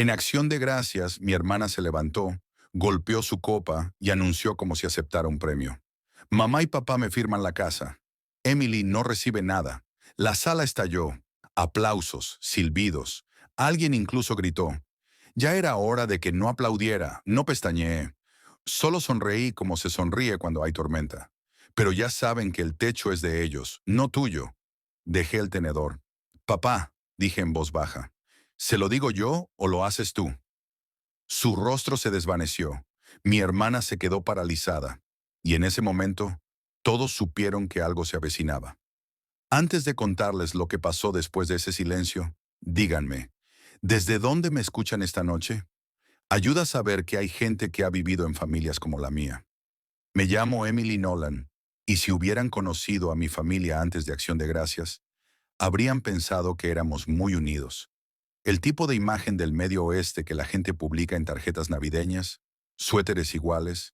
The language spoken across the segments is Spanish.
En acción de gracias, mi hermana se levantó, golpeó su copa y anunció como si aceptara un premio. Mamá y papá me firman la casa. Emily no recibe nada. La sala estalló. Aplausos, silbidos. Alguien incluso gritó. Ya era hora de que no aplaudiera, no pestañeé. Solo sonreí como se sonríe cuando hay tormenta. Pero ya saben que el techo es de ellos, no tuyo. Dejé el tenedor. Papá, dije en voz baja, ¿se lo digo yo o lo haces tú? Su rostro se desvaneció. Mi hermana se quedó paralizada. Y en ese momento, todos supieron que algo se avecinaba. Antes de contarles lo que pasó después de ese silencio, díganme, ¿desde dónde me escuchan esta noche? Ayuda a saber que hay gente que ha vivido en familias como la mía. Me llamo Emily Nolan, y si hubieran conocido a mi familia antes de Acción de Gracias, habrían pensado que éramos muy unidos. El tipo de imagen del Medio Oeste que la gente publica en tarjetas navideñas, suéteres iguales,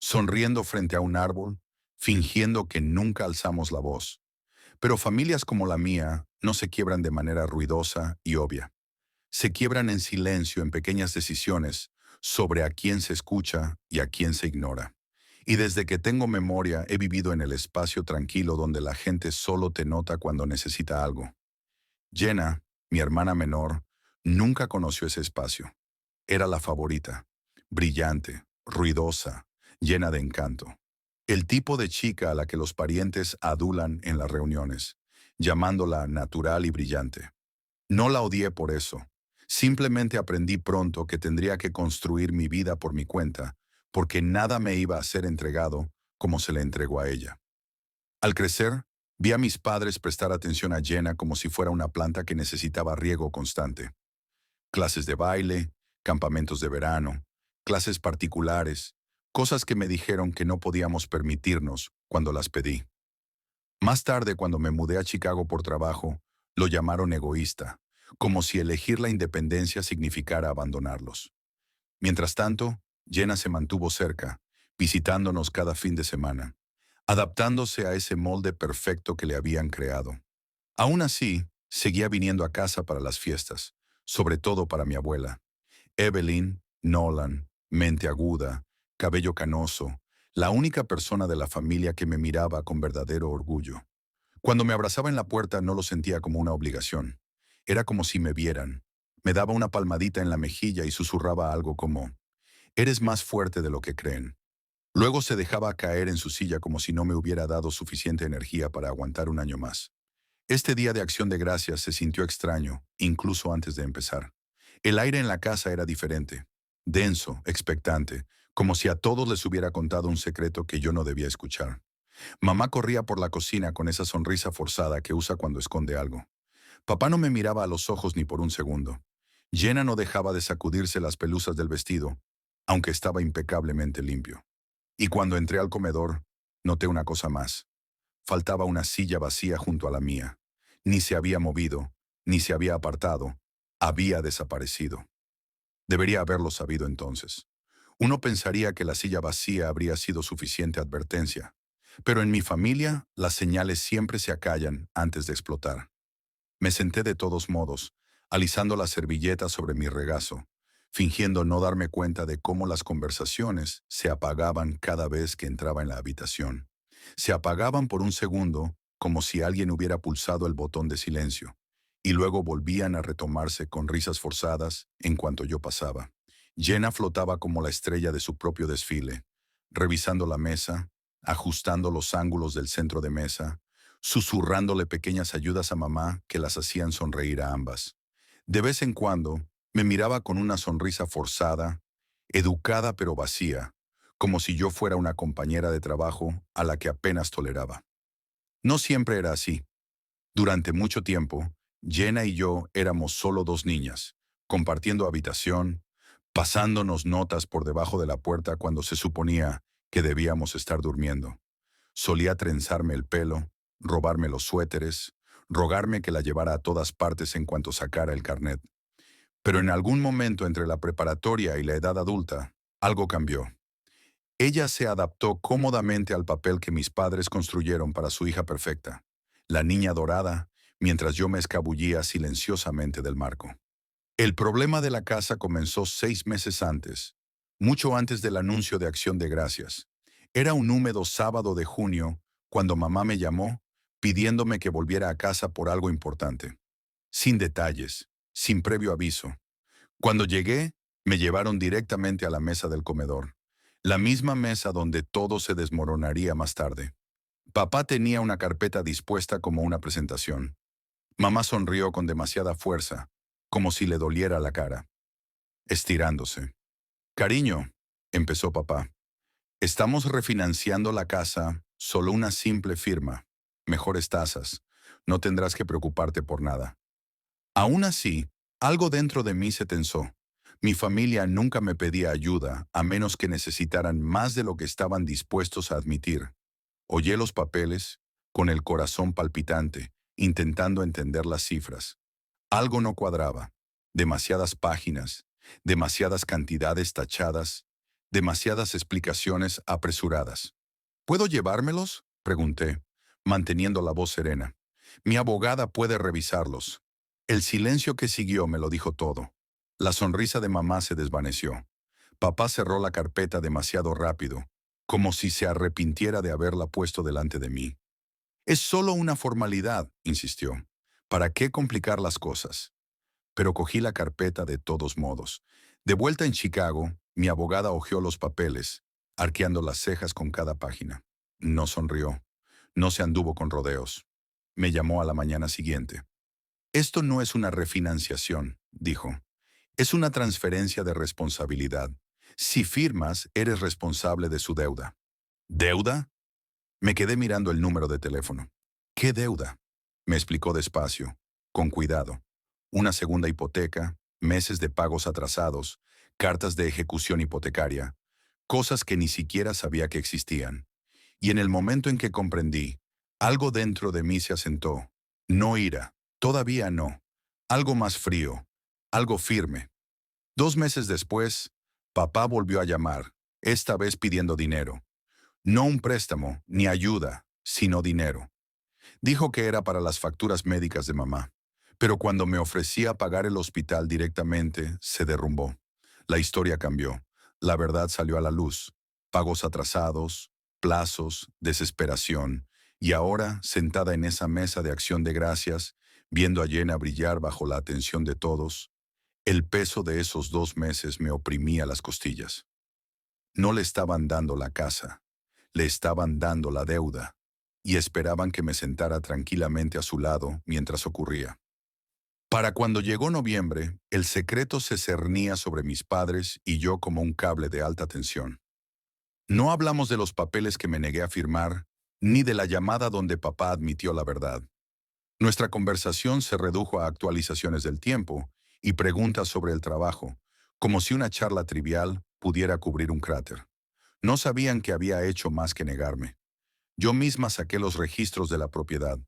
sonriendo frente a un árbol, fingiendo que nunca alzamos la voz. Pero familias como la mía no se quiebran de manera ruidosa y obvia. Se quiebran en silencio en pequeñas decisiones sobre a quién se escucha y a quién se ignora. Y desde que tengo memoria he vivido en el espacio tranquilo donde la gente solo te nota cuando necesita algo. Jenna, mi hermana menor, nunca conoció ese espacio. Era la favorita, brillante, ruidosa, llena de encanto. El tipo de chica a la que los parientes adulan en las reuniones, llamándola natural y brillante. No la odié por eso. Simplemente aprendí pronto que tendría que construir mi vida por mi cuenta, porque nada me iba a ser entregado como se le entregó a ella. Al crecer, vi a mis padres prestar atención a Jenna como si fuera una planta que necesitaba riego constante. Clases de baile, campamentos de verano, clases particulares, cosas que me dijeron que no podíamos permitirnos cuando las pedí. Más tarde, cuando me mudé a Chicago por trabajo, lo llamaron egoísta, como si elegir la independencia significara abandonarlos. Mientras tanto, Jenna se mantuvo cerca, visitándonos cada fin de semana, adaptándose a ese molde perfecto que le habían creado. Aún así, seguía viniendo a casa para las fiestas, sobre todo para mi abuela. Evelyn, Nolan, mente aguda, cabello canoso, la única persona de la familia que me miraba con verdadero orgullo. Cuando me abrazaba en la puerta no lo sentía como una obligación. Era como si me vieran. Me daba una palmadita en la mejilla y susurraba algo como, «Eres más fuerte de lo que creen». Luego se dejaba caer en su silla como si no me hubiera dado suficiente energía para aguantar un año más. Este día de Acción de Gracias se sintió extraño, incluso antes de empezar. El aire en la casa era diferente, denso, expectante, como si a todos les hubiera contado un secreto que yo no debía escuchar. Mamá corría por la cocina con esa sonrisa forzada que usa cuando esconde algo. Papá no me miraba a los ojos ni por un segundo. Jenna no dejaba de sacudirse las pelusas del vestido, aunque estaba impecablemente limpio. Y cuando entré al comedor, noté una cosa más. Faltaba una silla vacía junto a la mía. Ni se había movido, ni se había apartado. Había desaparecido. Debería haberlo sabido entonces. Uno pensaría que la silla vacía habría sido suficiente advertencia. Pero en mi familia, las señales siempre se acallan antes de explotar. Me senté de todos modos, alisando la servilleta sobre mi regazo, fingiendo no darme cuenta de cómo las conversaciones se apagaban cada vez que entraba en la habitación. Se apagaban por un segundo, como si alguien hubiera pulsado el botón de silencio, y luego volvían a retomarse con risas forzadas en cuanto yo pasaba. Jenna flotaba como la estrella de su propio desfile, revisando la mesa, ajustando los ángulos del centro de mesa, susurrándole pequeñas ayudas a mamá que las hacían sonreír a ambas. De vez en cuando, me miraba con una sonrisa forzada, educada pero vacía, como si yo fuera una compañera de trabajo a la que apenas toleraba. No siempre era así. Durante mucho tiempo, Jenna y yo éramos solo dos niñas, compartiendo habitación, pasándonos notas por debajo de la puerta cuando se suponía que debíamos estar durmiendo. Solía trenzarme el pelo, robarme los suéteres, rogarme que la llevara a todas partes en cuanto sacara el carnet. Pero en algún momento entre la preparatoria y la edad adulta, algo cambió. Ella se adaptó cómodamente al papel que mis padres construyeron para su hija perfecta, la niña dorada, mientras yo me escabullía silenciosamente del marco. El problema de la casa comenzó 6 meses antes, mucho antes del anuncio de Acción de Gracias. Era un húmedo sábado de junio cuando mamá me llamó pidiéndome que volviera a casa por algo importante. Sin detalles, sin previo aviso. Cuando llegué, me llevaron directamente a la mesa del comedor, la misma mesa donde todo se desmoronaría más tarde. Papá tenía una carpeta dispuesta como una presentación. Mamá sonrió con demasiada fuerza, como si le doliera la cara, estirándose. Cariño, empezó papá, estamos refinanciando la casa, solo una simple firma, mejores tasas, no tendrás que preocuparte por nada. Aún así, algo dentro de mí se tensó. Mi familia nunca me pedía ayuda, a menos que necesitaran más de lo que estaban dispuestos a admitir. Hollé los papeles, con el corazón palpitante, intentando entender las cifras. Algo no cuadraba. Demasiadas páginas, demasiadas cantidades tachadas, demasiadas explicaciones apresuradas. ¿Puedo llevármelos?, pregunté, manteniendo la voz serena. Mi abogada puede revisarlos. El silencio que siguió me lo dijo todo. La sonrisa de mamá se desvaneció. Papá cerró la carpeta demasiado rápido, como si se arrepintiera de haberla puesto delante de mí. Es solo una formalidad, insistió. ¿Para qué complicar las cosas? Pero cogí la carpeta de todos modos. De vuelta en Chicago, mi abogada hojeó los papeles, arqueando las cejas con cada página. No sonrió. No se anduvo con rodeos. Me llamó a la mañana siguiente. Esto no es una refinanciación, dijo. Es una transferencia de responsabilidad. Si firmas, eres responsable de su deuda. ¿Deuda? Me quedé mirando el número de teléfono. ¿Qué deuda? Me explicó despacio, con cuidado. Una segunda hipoteca, meses de pagos atrasados, cartas de ejecución hipotecaria, cosas que ni siquiera sabía que existían. Y en el momento en que comprendí, algo dentro de mí se asentó. No ira, todavía no. Algo más frío, algo firme. 2 meses después, papá volvió a llamar, esta vez pidiendo dinero. No un préstamo, ni ayuda, sino dinero. Dijo que era para las facturas médicas de mamá, pero cuando me ofrecía pagar el hospital directamente, se derrumbó. La historia cambió. La verdad salió a la luz. Pagos atrasados, plazos, desesperación. Y ahora, sentada en esa mesa de acción de gracias, viendo a Jenna brillar bajo la atención de todos, el peso de esos 2 meses me oprimía las costillas. No le estaban dando la casa, le estaban dando la deuda, y esperaban que me sentara tranquilamente a su lado mientras ocurría. Para cuando llegó noviembre, el secreto se cernía sobre mis padres y yo como un cable de alta tensión. No hablamos de los papeles que me negué a firmar, ni de la llamada donde papá admitió la verdad. Nuestra conversación se redujo a actualizaciones del tiempo y preguntas sobre el trabajo, como si una charla trivial pudiera cubrir un cráter. No sabían que había hecho más que negarme. Yo misma saqué los registros de la propiedad.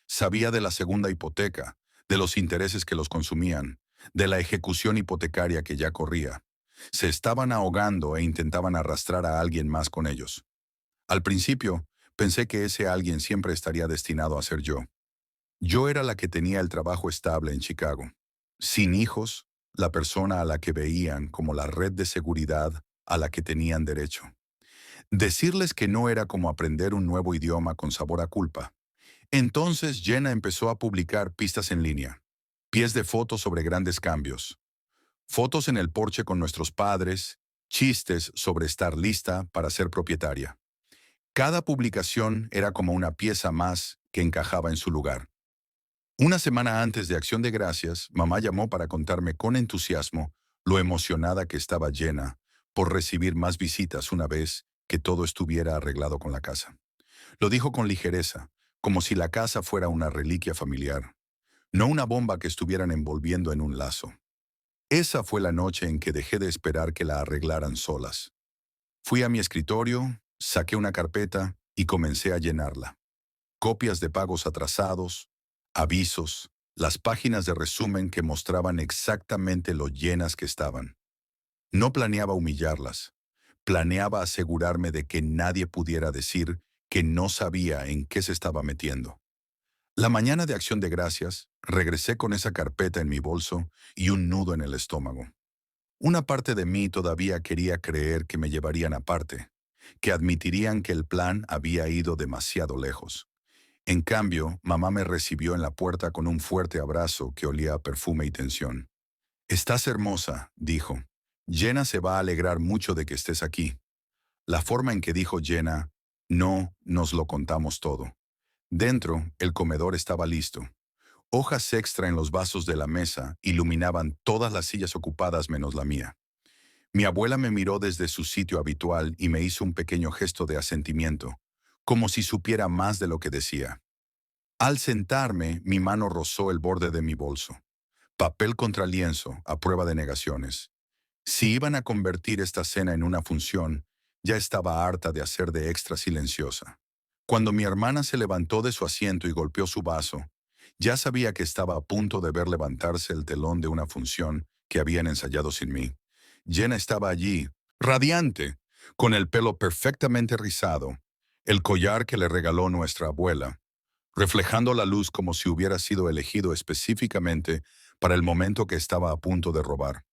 Sabía de la segunda hipoteca, de los intereses que los consumían, de la ejecución hipotecaria que ya corría. Se estaban ahogando e intentaban arrastrar a alguien más con ellos. Al principio, pensé que ese alguien siempre estaría destinado a ser yo. Yo era la que tenía el trabajo estable en Chicago. Sin hijos, la persona a la que veían como la red de seguridad a la que tenían derecho. Decirles que no era como aprender un nuevo idioma con sabor a culpa. Entonces Jenna empezó a publicar pistas en línea, pies de fotos sobre grandes cambios, fotos en el porche con nuestros padres, chistes sobre estar lista para ser propietaria. Cada publicación era como una pieza más que encajaba en su lugar. Una semana antes de Acción de Gracias, mamá llamó para contarme con entusiasmo lo emocionada que estaba Jenna por recibir más visitas una vez que todo estuviera arreglado con la casa. Lo dijo con ligereza, como si la casa fuera una reliquia familiar, no una bomba que estuvieran envolviendo en un lazo. Esa fue la noche en que dejé de esperar que la arreglaran solas. Fui a mi escritorio, saqué una carpeta y comencé a llenarla. Copias de pagos atrasados, avisos, las páginas de resumen que mostraban exactamente lo llenas que estaban. No planeaba humillarlas. Planeaba asegurarme de que nadie pudiera decir que no sabía en qué se estaba metiendo. La mañana de Acción de Gracias, regresé con esa carpeta en mi bolso y un nudo en el estómago. Una parte de mí todavía quería creer que me llevarían aparte, que admitirían que el plan había ido demasiado lejos. En cambio, mamá me recibió en la puerta con un fuerte abrazo que olía a perfume y tensión. «Estás hermosa», dijo. «Jenna se va a alegrar mucho de que estés aquí». La forma en que dijo Jenna, no, nos lo contamos todo. Dentro, el comedor estaba listo. Hojas extra en los vasos de la mesa iluminaban todas las sillas ocupadas menos la mía. Mi abuela me miró desde su sitio habitual y me hizo un pequeño gesto de asentimiento, como si supiera más de lo que decía. Al sentarme, mi mano rozó el borde de mi bolso. Papel contra lienzo, a prueba de negaciones. Si iban a convertir esta cena en una función, ya estaba harta de hacer de extra silenciosa. Cuando mi hermana se levantó de su asiento y golpeó su vaso, ya sabía que estaba a punto de ver levantarse el telón de una función que habían ensayado sin mí. Jenna estaba allí, radiante, con el pelo perfectamente rizado, el collar que le regaló nuestra abuela, reflejando la luz como si hubiera sido elegido específicamente para el momento que estaba a punto de robar.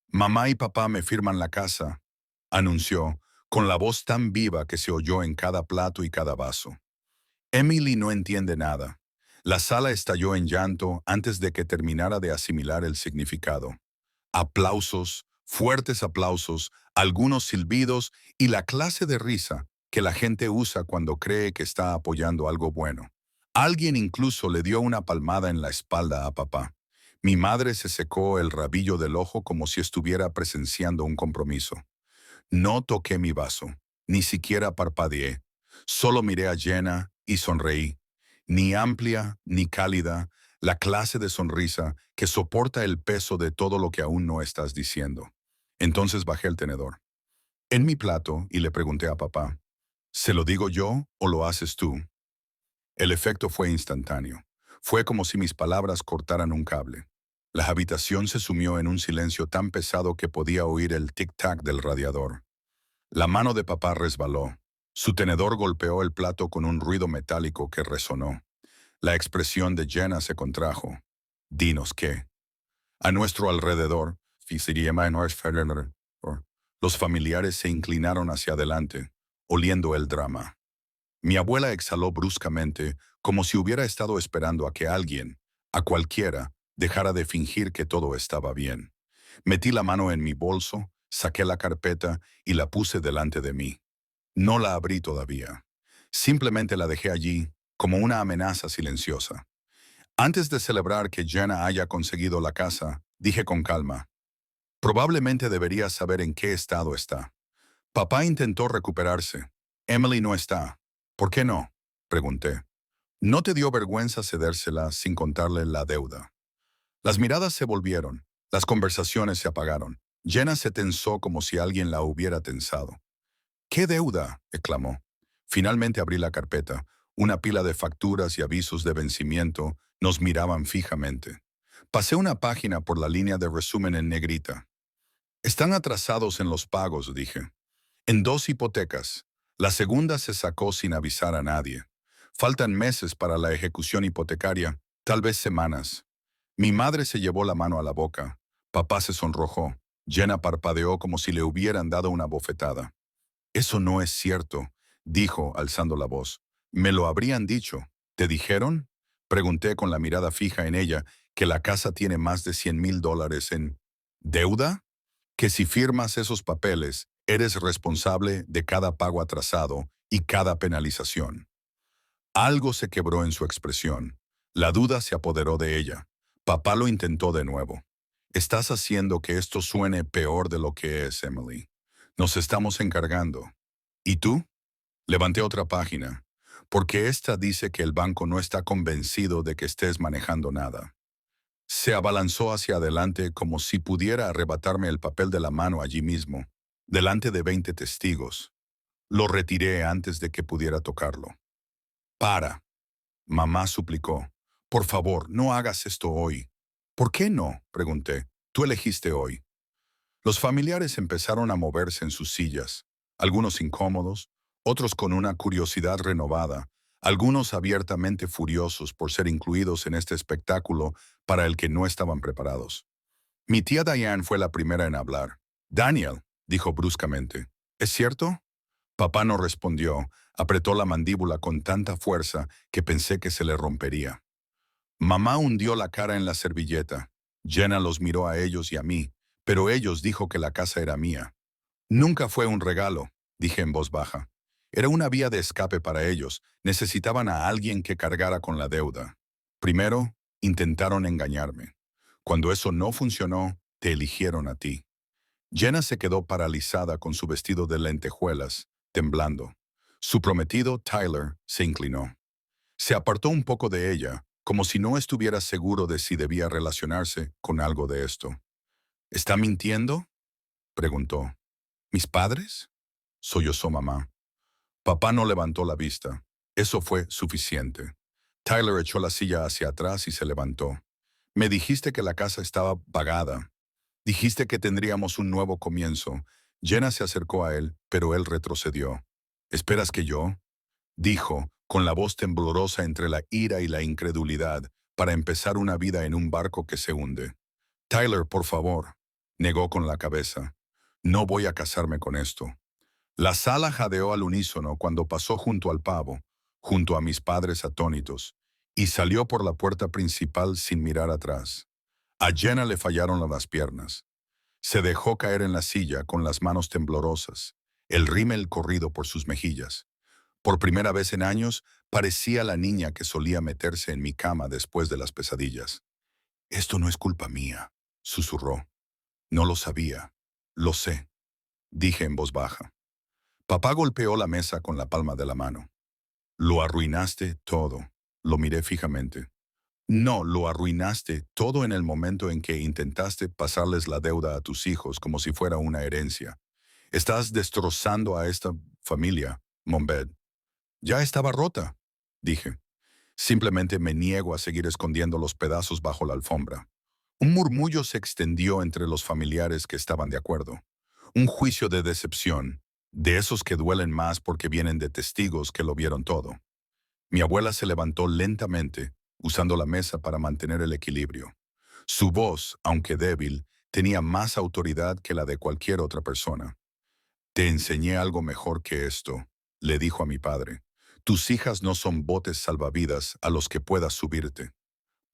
«Mamá y papá me firman la casa», anunció, con la voz tan viva que se oyó en cada plato y cada vaso. Emily no entiende nada. La sala estalló en llanto antes de que terminara de asimilar el significado. Aplausos, fuertes aplausos, algunos silbidos y la clase de risa que la gente usa cuando cree que está apoyando algo bueno. Alguien incluso le dio una palmada en la espalda a papá. Mi madre se secó el rabillo del ojo como si estuviera presenciando un compromiso. No toqué mi vaso, ni siquiera parpadeé. Solo miré a Jenna y sonreí. Ni amplia, ni cálida, la clase de sonrisa que soporta el peso de todo lo que aún no estás diciendo. Entonces bajé el tenedor en mi plato y le pregunté a papá, ¿se lo digo yo o lo haces tú? El efecto fue instantáneo. Fue como si mis palabras cortaran un cable. La habitación se sumió en un silencio tan pesado que podía oír el tic-tac del radiador. La mano de papá resbaló. Su tenedor golpeó el plato con un ruido metálico que resonó. La expresión de Jenna se contrajo. «Dinos qué». A nuestro alrededor, los familiares se inclinaron hacia adelante, oliendo el drama. Mi abuela exhaló bruscamente, como si hubiera estado esperando a que alguien, a cualquiera, dejara de fingir que todo estaba bien. Metí la mano en mi bolso, saqué la carpeta y la puse delante de mí. No la abrí todavía. Simplemente la dejé allí, como una amenaza silenciosa. Antes de celebrar que Jenna haya conseguido la casa, dije con calma, probablemente deberías saber en qué estado está. Papá intentó recuperarse. Emily no está. ¿Por qué no?, pregunté. ¿No te dio vergüenza cedérsela sin contarle la deuda? Las miradas se volvieron. Las conversaciones se apagaron. Jenna se tensó como si alguien la hubiera tensado. «¿Qué deuda?», exclamó. Finalmente abrí la carpeta. Una pila de facturas y avisos de vencimiento nos miraban fijamente. Pasé una página por la línea de resumen en negrita. «Están atrasados en los pagos», dije. «En 2 hipotecas. La segunda se sacó sin avisar a nadie. Faltan meses para la ejecución hipotecaria, tal vez semanas». Mi madre se llevó la mano a la boca. Papá se sonrojó. Jenna parpadeó como si le hubieran dado una bofetada. «Eso no es cierto», dijo, alzando la voz. «Me lo habrían dicho». «¿Te dijeron?», pregunté con la mirada fija en ella, «que la casa tiene más de $100,000 en deuda, que si firmas esos papeles, eres responsable de cada pago atrasado y cada penalización». Algo se quebró en su expresión. La duda se apoderó de ella. Papá lo intentó de nuevo. «Estás haciendo que esto suene peor de lo que es, Emily. Nos estamos encargando». «¿Y tú?». Levanté otra página, porque esta dice que el banco no está convencido de que estés manejando nada. Se abalanzó hacia adelante como si pudiera arrebatarme el papel de la mano allí mismo, delante de 20 testigos. Lo retiré antes de que pudiera tocarlo. «Para», mamá suplicó. «Por favor, no hagas esto hoy». «¿Por qué no?», pregunté. «Tú elegiste hoy». Los familiares empezaron a moverse en sus sillas, algunos incómodos, otros con una curiosidad renovada, algunos abiertamente furiosos por ser incluidos en este espectáculo para el que no estaban preparados. Mi tía Diane fue la primera en hablar. Daniel, dijo bruscamente, ¿es cierto? Papá no respondió, apretó la mandíbula con tanta fuerza que pensé que se le rompería. Mamá hundió la cara en la servilleta. Jenna los miró a ellos y a mí, pero ellos dijo que la casa era mía. Nunca fue un regalo, dije en voz baja. Era una vía de escape para ellos. Necesitaban a alguien que cargara con la deuda. Primero, intentaron engañarme. Cuando eso no funcionó, te eligieron a ti. Jenna se quedó paralizada con su vestido de lentejuelas, temblando. Su prometido, Tyler, se inclinó. Se apartó un poco de ella, como si no estuviera seguro de si debía relacionarse con algo de esto. ¿Está mintiendo?, preguntó. ¿Mis padres?, sollozó mamá. Papá no levantó la vista. Eso fue suficiente. Tyler echó la silla hacia atrás y se levantó. Me dijiste que la casa estaba pagada. Dijiste que tendríamos un nuevo comienzo. Jenna se acercó a él, pero él retrocedió. ¿Esperas que yo? Dijo, con la voz temblorosa entre la ira y la incredulidad, para empezar una vida en un barco que se hunde. Tyler, por favor, negó con la cabeza. No voy a casarme con esto. La sala jadeó al unísono cuando pasó junto al pavo, junto a mis padres atónitos, y salió por la puerta principal sin mirar atrás. A Jenna le fallaron las piernas. Se dejó caer en la silla con las manos temblorosas, el rímel corrido por sus mejillas. Por primera vez en años, parecía la niña que solía meterse en mi cama después de las pesadillas. Esto no es culpa mía, susurró. No lo sabía. Lo sé, dije en voz baja. Papá golpeó la mesa con la palma de la mano. Lo arruinaste todo. Lo miré fijamente. No, lo arruinaste todo en el momento en que intentaste pasarles la deuda a tus hijos como si fuera una herencia. Estás destrozando a esta familia, Mombed. Ya estaba rota, dije. Simplemente me niego a seguir escondiendo los pedazos bajo la alfombra. Un murmullo se extendió entre los familiares que estaban de acuerdo. Un juicio de decepción, de esos que duelen más porque vienen de testigos que lo vieron todo. Mi abuela se levantó lentamente, usando la mesa para mantener el equilibrio. Su voz, aunque débil, tenía más autoridad que la de cualquier otra persona. Te enseñé algo mejor que esto, le dijo a mi padre. Tus hijas no son botes salvavidas a los que puedas subirte.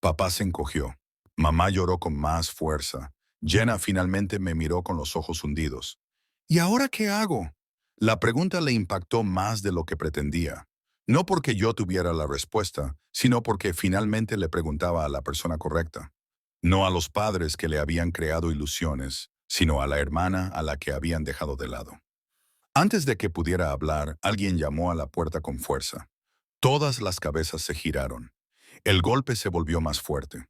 Papá se encogió. Mamá lloró con más fuerza. Jenna finalmente me miró con los ojos hundidos. ¿Y ahora qué hago? La pregunta le impactó más de lo que pretendía. No porque yo tuviera la respuesta, sino porque finalmente le preguntaba a la persona correcta. No a los padres que le habían creado ilusiones, sino a la hermana a la que habían dejado de lado. Antes de que pudiera hablar, alguien llamó a la puerta con fuerza. Todas las cabezas se giraron. El golpe se volvió más fuerte.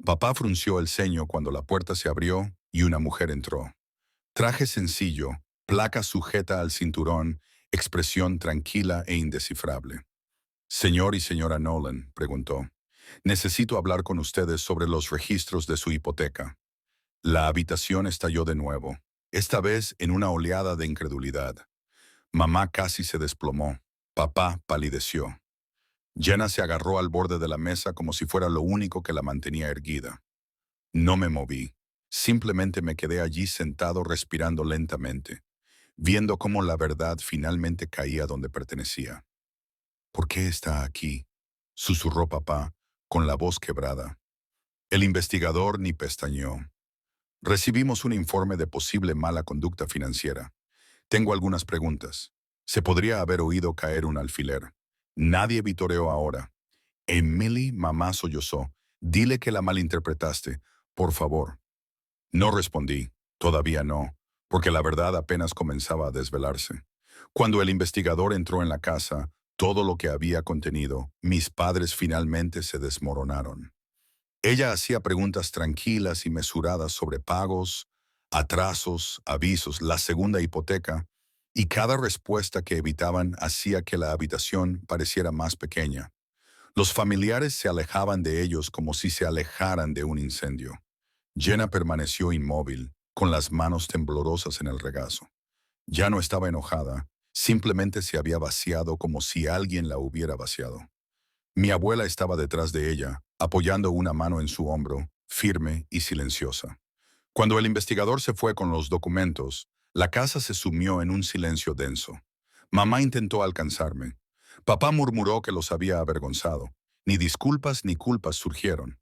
Papá frunció el ceño cuando la puerta se abrió y una mujer entró. Traje sencillo, placa sujeta al cinturón, expresión tranquila e indescifrable. Señor y señora Nolan, preguntó, necesito hablar con ustedes sobre los registros de su hipoteca. La habitación estalló de nuevo, esta vez en una oleada de incredulidad. Mamá casi se desplomó. Papá palideció. Jenna se agarró al borde de la mesa como si fuera lo único que la mantenía erguida. No me moví. Simplemente me quedé allí sentado respirando lentamente, viendo cómo la verdad finalmente caía donde pertenecía. ¿Por qué está aquí?, susurró papá, con la voz quebrada. El investigador ni pestañeó. Recibimos un informe de posible mala conducta financiera. Tengo algunas preguntas. Se podría haber oído caer un alfiler. Nadie vitoreó ahora. Emily, mamá sollozó. Dile que la malinterpretaste, por favor. No respondí. Todavía no, porque la verdad apenas comenzaba a desvelarse. Cuando el investigador entró en la casa, todo lo que había contenido, mis padres finalmente se desmoronaron. Ella hacía preguntas tranquilas y mesuradas sobre pagos, atrasos, avisos, la segunda hipoteca, y cada respuesta que evitaban hacía que la habitación pareciera más pequeña. Los familiares se alejaban de ellos como si se alejaran de un incendio. Jenna permaneció inmóvil, con las manos temblorosas en el regazo. Ya no estaba enojada, Simplemente se había vaciado como si alguien la hubiera vaciado. Mi abuela estaba detrás de ella, apoyando una mano en su hombro, firme y silenciosa. Cuando el investigador se fue con los documentos, la casa se sumió en un silencio denso. Mamá intentó alcanzarme. Papá murmuró que los había avergonzado. Ni disculpas ni culpas surgieron.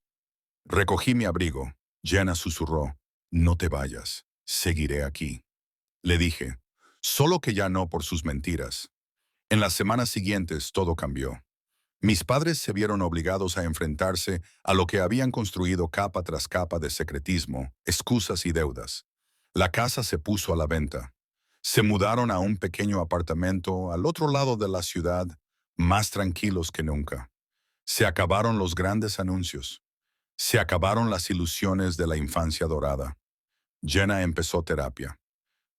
Recogí mi abrigo. Jenna susurró, no te vayas, seguiré aquí. Le dije, solo que ya no por sus mentiras. En las semanas siguientes todo cambió. Mis padres se vieron obligados a enfrentarse a lo que habían construido capa tras capa de secretismo, excusas y deudas. La casa se puso a la venta. Se mudaron a un pequeño apartamento al otro lado de la ciudad, más tranquilos que nunca. Se acabaron los grandes anuncios. Se acabaron las ilusiones de la infancia dorada. Jenna empezó terapia.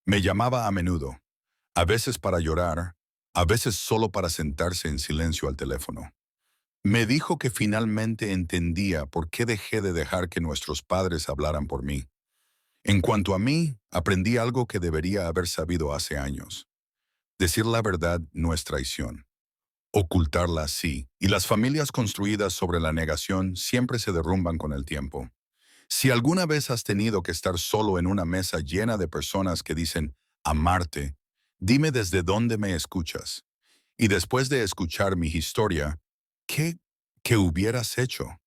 Me llamaba a menudo, a veces para llorar, a veces solo para sentarse en silencio al teléfono. Me dijo que finalmente entendía por qué dejé de dejar que nuestros padres hablaran por mí. En cuanto a mí, aprendí algo que debería haber sabido hace años. Decir la verdad no es traición. Ocultarla sí, y las familias construidas sobre la negación siempre se derrumban con el tiempo. Si alguna vez has tenido que estar solo en una mesa llena de personas que dicen amarte, dime desde dónde me escuchas. Y después de escuchar mi historia, ¿qué hubieras hecho?